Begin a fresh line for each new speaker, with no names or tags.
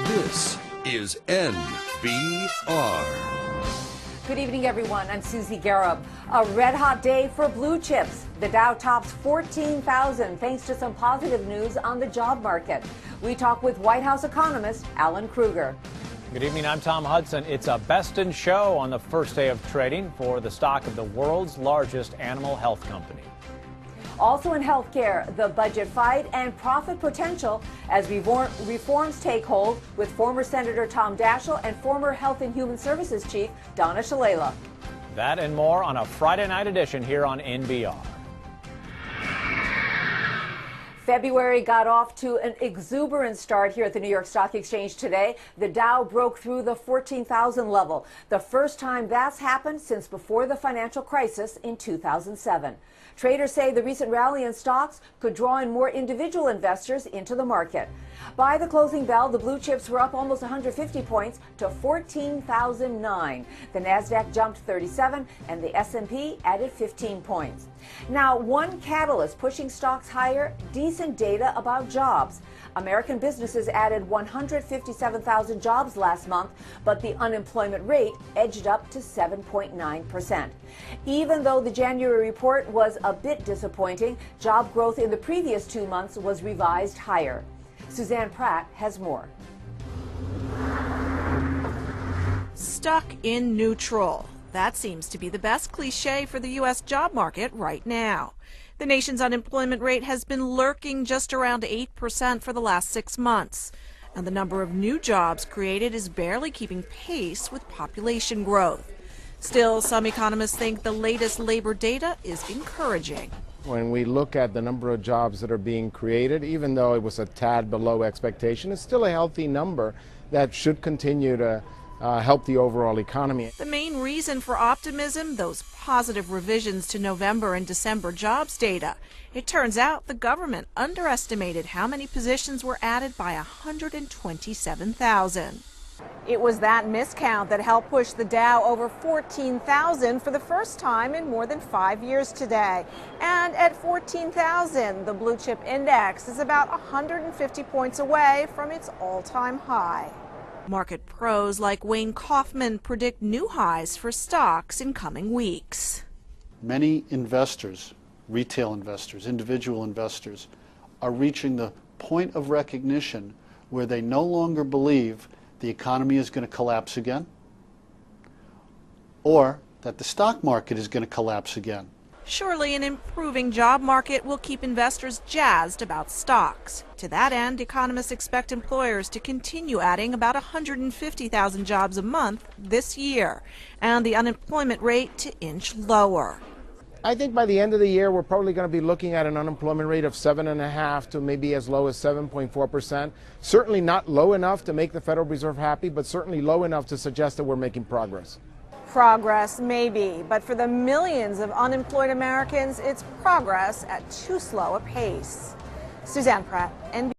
This is NBR.
Good evening, everyone. I'm Susie Garib. A red-hot day for blue chips. The Dow tops 14,000 thanks to some positive news on the job market. We talk with White House economist Alan Krueger.
Good evening, I'm Tom Hudson. It's a best in show on the first day of trading for the stock of the world's largest animal health company.
Also in healthcare, the budget fight and profit potential as reforms take hold with former Senator Tom Daschle and former Health and Human Services Chief Donna Shalala.
That and more on a Friday night edition here on NBR.
February got off to an exuberant start here at the New York Stock Exchange today. The Dow broke through the 14,000 level, the first time that's happened since before the financial crisis in 2007. Traders say the recent rally in stocks could draw in more individual investors into the market. By the closing bell, the blue chips were up almost 150 points to 14,009. The Nasdaq jumped 37 and the S&P added 15 points. Now, one catalyst pushing stocks higher, decent data about jobs. American businesses added 157,000 jobs last month, but the unemployment rate edged up to 7.9%. Even though the January report was a bit disappointing, job growth in the previous 2 months was revised higher. Suzanne Pratt has more.
Stuck in neutral. That seems to be the best cliche for the U.S. job market right now. The nation's unemployment rate has been lurking just around 8% for the last 6 months. And the number of new jobs created is barely keeping pace with population growth. Still, some economists think the latest labor data is encouraging.
When we look at the number of jobs that are being created, even though it was a tad below expectation, it's still a healthy number that should continue to help the overall economy.
The main reason for optimism, those positive revisions to November and December jobs data. It turns out the government underestimated how many positions were added by 127,000. It was that miscount that helped push the Dow over 14,000 for the first time in more than 5 years today. And at 14,000, the blue chip index is about 150 points away from its all-time high. Market pros like Wayne Kaufman predict new highs for stocks in coming weeks.
Many investors, retail investors, individual investors, are reaching the point of recognition where they no longer believe the economy is going to collapse again or that the stock market is going to collapse again.
Surely an improving job market will keep investors jazzed about stocks. To that end, economists expect employers to continue adding about 150,000 jobs a month this year, and the unemployment rate to inch lower.
I think by the end of the year, we're probably going to be looking at an unemployment rate of 7.5% to maybe as low as 7.4%. Certainly not low enough to make the Federal Reserve happy, but certainly low enough to suggest that we're making progress.
Progress, maybe, but for the millions of unemployed Americans, it's progress at too slow a pace. Suzanne Pratt, NBC.